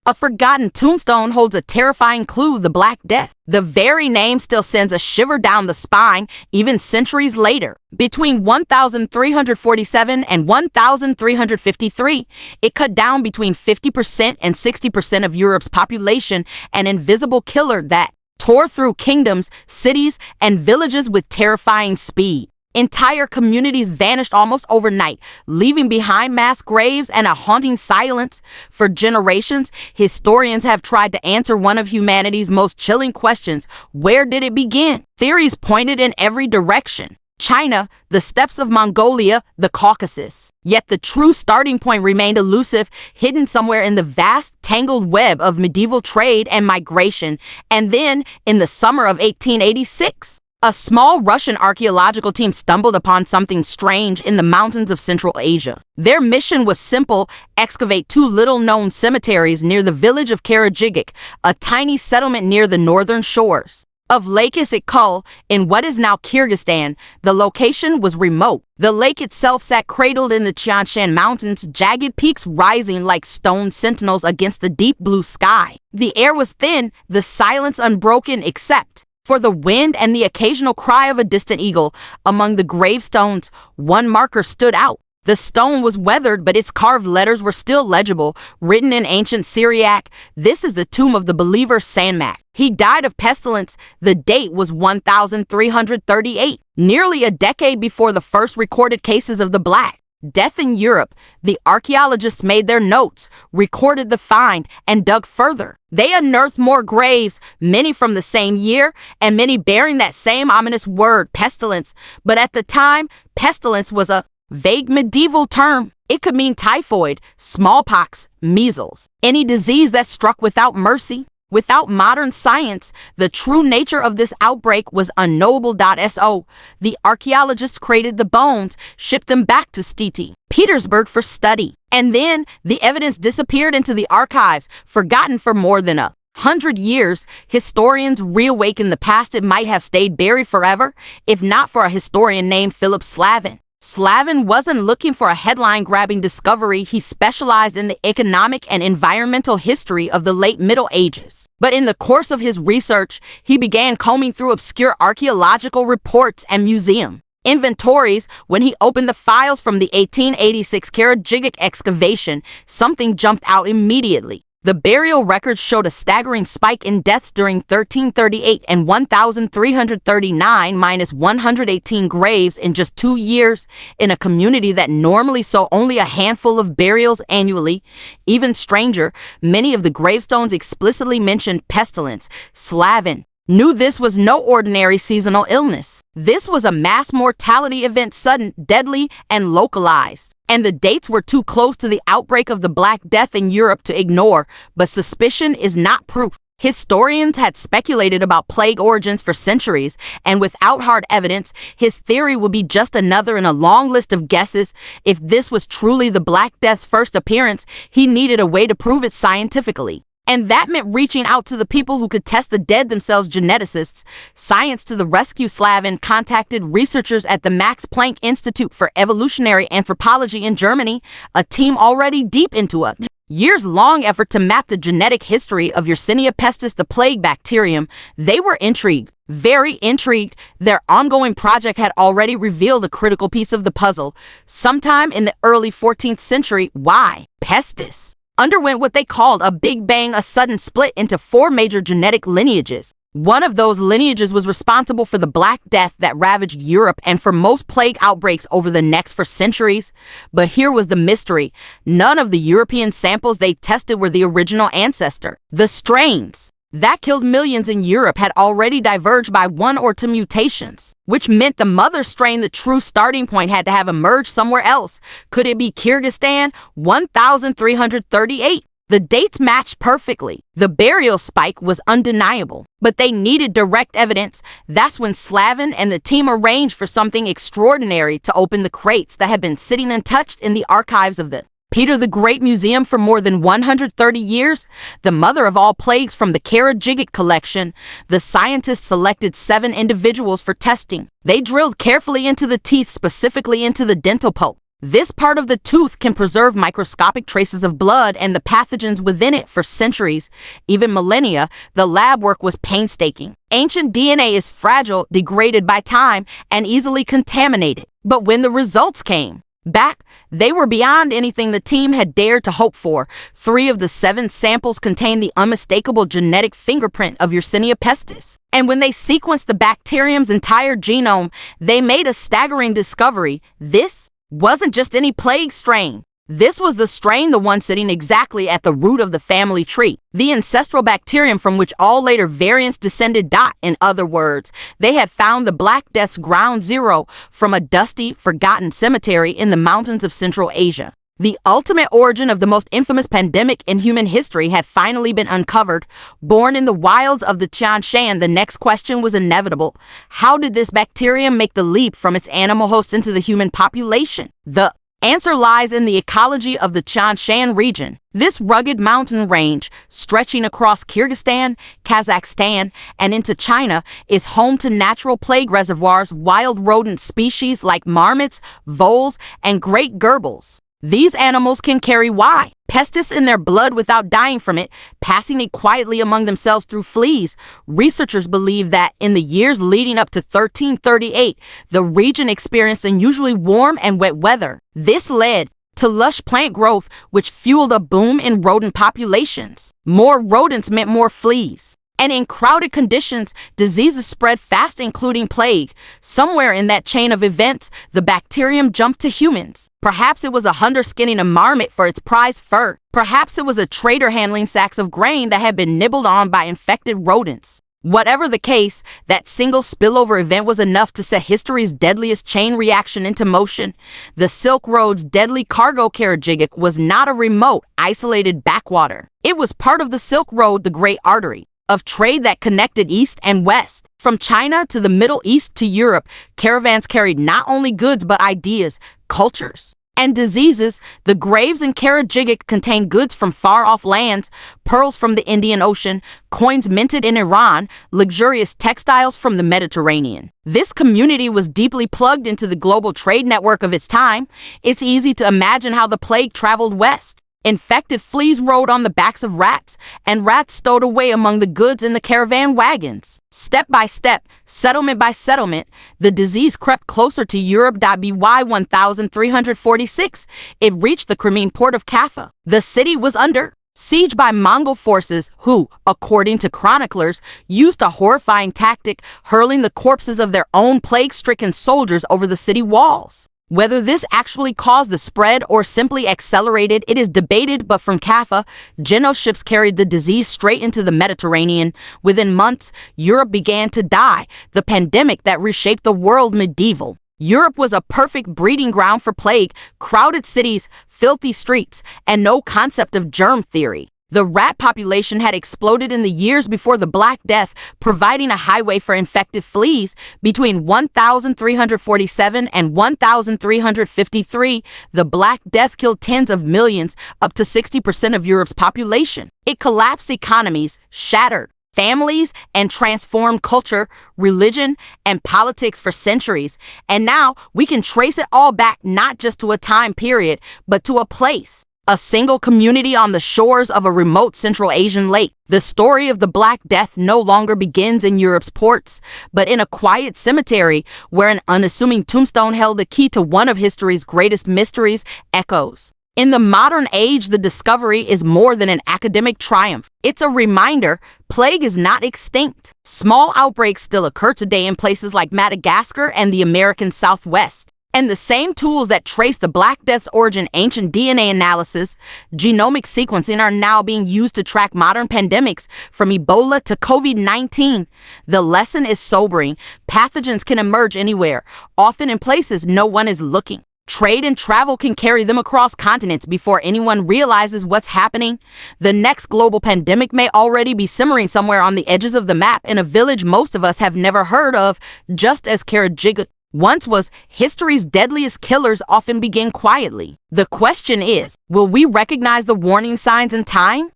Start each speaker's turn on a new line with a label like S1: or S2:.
S1: A forgotten tombstone holds a terrifying clue: the Black Death. The very name still sends a shiver down the spine, even centuries later. Between 1347 and 1353, it cut down between 50% and 60% of Europe's population, an invisible killer that tore through kingdoms, cities, and villages with terrifying speed. Entire communities vanished almost overnight, leaving behind mass graves and a haunting silence. For generations, historians have tried to answer one of humanity's most chilling questions: where did it begin? Theories pointed in every direction: China, the steppes of Mongolia, the Caucasus. Yet the true starting point remained elusive, hidden somewhere in the vast, tangled web of medieval trade and migration. And then, in the summer of 1886, a small Russian archaeological team stumbled upon something strange in the mountains of Central Asia. Their mission was simple: excavate two little-known cemeteries near the village of Kara-Djigach, a tiny settlement near the northern shores of Lake Issyk-Kul in what is now Kyrgyzstan. The location was remote. The lake itself sat cradled in the Tian Shan mountains, jagged peaks rising like stone sentinels against the deep blue sky. The air was thin, the silence unbroken except for the wind and the occasional cry of a distant eagle. Among the gravestones, one marker stood out. The stone was weathered, but its carved letters were still legible, written in ancient Syriac. This is the tomb of the believer Sanmaq. He died of pestilence. The date was 1338, nearly a decade before the first recorded cases of the Black Death in Europe. The archaeologists made their notes, recorded the find, and dug further. They unearthed more graves, many from the same year, and many bearing that same ominous word, pestilence. But at the time, pestilence was a vague medieval term. It could mean typhoid, smallpox, measles, any disease that struck without mercy. Without modern science, the true nature of this outbreak was unknowable. So the archaeologists created the bones, shipped them back to Petersburg for study. And then the evidence disappeared into the archives, forgotten for more than 100 years. Historians reawaken the past. It might have stayed buried forever, if not for a historian named Philip Slavin. Slavin wasn't looking for a headline-grabbing discovery. He specialized in the economic and environmental history of the late Middle Ages. But in the course of his research, he began combing through obscure archaeological reports and museum inventories. When he opened the files from the 1886 Kara-Djigach excavation, something jumped out immediately. The burial records showed a staggering spike in deaths during 1338 and 1339, minus 118 graves in just 2 years, in a community that normally saw only a handful of burials annually. Even stranger, many of the gravestones explicitly mentioned pestilence. Slavin knew this was no ordinary seasonal illness. This was a mass mortality event, sudden, deadly, and localized. And the dates were too close to the outbreak of the Black Death in Europe to ignore. But suspicion is not proof. Historians had speculated about plague origins for centuries, and without hard evidence, his theory would be just another in a long list of guesses. If this was truly the Black Death's first appearance, he needed a way to prove it scientifically. And that meant reaching out to the people who could test the dead themselves, geneticists. Science to the rescue. Slavin contacted researchers at the Max Planck Institute for Evolutionary Anthropology in Germany, a team already deep into a years-long effort to map the genetic history of Yersinia pestis, the plague bacterium. They were intrigued, very intrigued. Their ongoing project had already revealed a critical piece of the puzzle. Sometime in the early 14th century, pestis underwent what they called a Big Bang, a sudden split into 4 major genetic lineages. One of those lineages was responsible for the Black Death that ravaged Europe and for most plague outbreaks over the next for centuries. But here was the mystery. None of the European samples they tested were the original ancestor. The strains that killed millions in Europe had already diverged by 1 or 2 mutations, which meant the mother strain, the true starting point, had to have emerged somewhere else. Could it be Kyrgyzstan? 1338. The dates matched perfectly. The burial spike was undeniable, but they needed direct evidence. That's when Slavin and the team arranged for something extraordinary: to open the crates that had been sitting untouched in the archives of the Peter the Great Museum for more than 130 years, the mother of all plagues from the Kara-Djigach collection. The scientists selected 7 individuals for testing. They drilled carefully into the teeth, specifically into the dental pulp. This part of the tooth can preserve microscopic traces of blood and the pathogens within it for centuries, even millennia. The lab work was painstaking. Ancient DNA is fragile, degraded by time, and easily contaminated. But when the results came back, they were beyond anything the team had dared to hope for. 3 of the 7 samples contained the unmistakable genetic fingerprint of Yersinia pestis. And when they sequenced the bacterium's entire genome, they made a staggering discovery. This wasn't just any plague strain. This was the strain, the one sitting exactly at the root of the family tree, the ancestral bacterium from which all later variants descended. In other words, they had found the Black Death's ground zero from a dusty, forgotten cemetery in the mountains of Central Asia. The ultimate origin of the most infamous pandemic in human history had finally been uncovered. Born in the wilds of the Tian Shan, the next question was inevitable. How did this bacterium make the leap from its animal host into the human population? The answer lies in the ecology of the Tian Shan region. This rugged mountain range, stretching across Kyrgyzstan, Kazakhstan, and into China, is home to natural plague reservoirs, wild rodent species like marmots, voles, and great gerbils. These animals can carry pestis in their blood without dying from it, passing it quietly among themselves through fleas. Researchers believe that in the years leading up to 1338, the region experienced unusually warm and wet weather. This led to lush plant growth, which fueled a boom in rodent populations. More rodents meant more fleas. And in crowded conditions, diseases spread fast, including plague. Somewhere in that chain of events, the bacterium jumped to humans. Perhaps it was a hunter skinning a marmot for its prized fur. Perhaps it was a trader handling sacks of grain that had been nibbled on by infected rodents. Whatever the case, that single spillover event was enough to set history's deadliest chain reaction into motion. The Silk Road's deadly cargo Kara-Djigach was not a remote, isolated backwater. It was part of the Silk Road, the great artery of trade that connected east and west. From China to the Middle East to Europe, caravans carried not only goods but ideas, cultures, and diseases. The graves in Kara-Djigach contained goods from far-off lands, pearls from the Indian Ocean, coins minted in Iran, luxurious textiles from the Mediterranean. This community was deeply plugged into the global trade network of its time. It's easy to imagine how the plague traveled west. Infected fleas rode on the backs of rats, and rats stowed away among the goods in the caravan wagons. Step by step, settlement by settlement, the disease crept closer to Europe. By 1346, it reached the Crimean port of Kaffa. The city was under siege by Mongol forces who, according to chroniclers, used a horrifying tactic, hurling the corpses of their own plague-stricken soldiers over the city walls. Whether this actually caused the spread or simply accelerated it is debated, but from Kaffa, Genoa ships carried the disease straight into the Mediterranean. Within months, Europe began to die, the pandemic that reshaped the world. Medieval Europe was a perfect breeding ground for plague, crowded cities, filthy streets, and no concept of germ theory. The rat population had exploded in the years before the Black Death, providing a highway for infected fleas. Between 1347 and 1353, the Black Death killed tens of millions, up to 60% of Europe's population. It collapsed economies, shattered families, and transformed culture, religion, and politics for centuries. And now we can trace it all back not just to a time period, but to a place. A single community on the shores of a remote Central Asian lake. The story of the Black Death no longer begins in Europe's ports, but in a quiet cemetery where an unassuming tombstone held the key to one of history's greatest mysteries echoes. In the modern age, the discovery is more than an academic triumph. It's a reminder plague is not extinct. Small outbreaks still occur today in places like Madagascar and the American Southwest. And the same tools that trace the Black Death's origin, ancient DNA analysis, genomic sequencing, are now being used to track modern pandemics from Ebola to COVID-19. The lesson is sobering. Pathogens can emerge anywhere, often in places no one is looking. Trade and travel can carry them across continents before anyone realizes what's happening. The next global pandemic may already be simmering somewhere on the edges of the map in a village most of us have never heard of, just as Kara-Djigach once was. History's deadliest killers often begin quietly. The question is, will we recognize the warning signs in time?